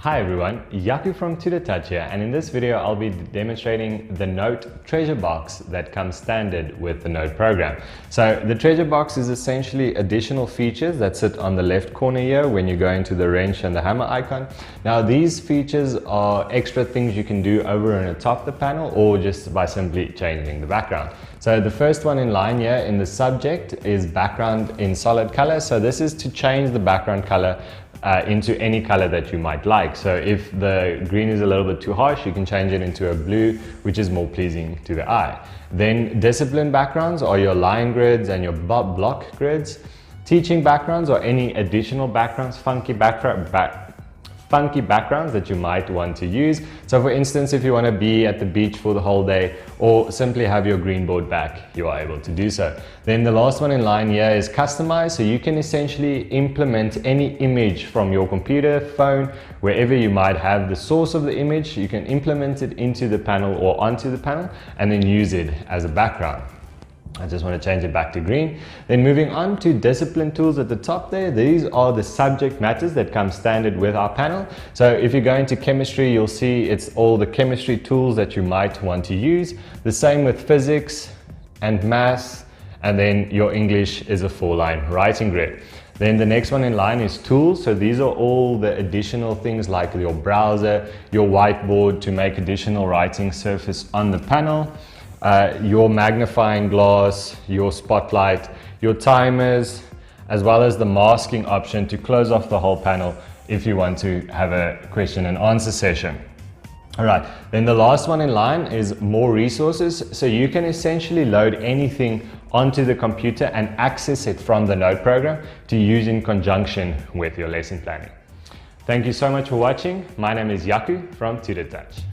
Hi everyone, Yaku from tutortouch here, and in this video I'll be demonstrating the Note treasure box that comes standard with the Note program. So the treasure box is essentially additional features that sit on the left corner here when you go into the wrench and the hammer icon. Now these features are extra things you can do over and atop the panel or just by simply changing the background. So the first one in line here in the subject is background in solid color. So this is to change the background color into any color that you might like. So if the green is a little bit too harsh, you can change it into a blue, which is more pleasing to the eye. Then discipline backgrounds are your line grids and your block grids. Teaching backgrounds or any additional backgrounds, funky backgrounds that you might want to use. So for instance, if you want to be at the beach for the whole day or simply have your green board back, you are able to do so. Then the last one in line here is customize. So you can essentially implement any image from your computer, phone, wherever you might have the source of the image, you can implement it into the panel or onto the panel and then use it as a background. I just want to change it back to green. Then moving on to discipline tools at the top there, these are the subject matters that come standard with our panel. So if you go into chemistry, you'll see it's all the chemistry tools that you might want to use. The same with physics and maths, and then your English is a 4-line writing grid. Then the next one in line is tools. So these are all the additional things like your browser, your whiteboard to make additional writing surface on the panel. Your magnifying glass, your spotlight, your timers, as well as the masking option to close off the whole panel if you want to have a question and answer session. All right, then the last one in line is more resources. So you can essentially load anything onto the computer and access it from the Note program to use in conjunction with your lesson planning. Thank you so much for watching. My name is Yaku from tutortouch.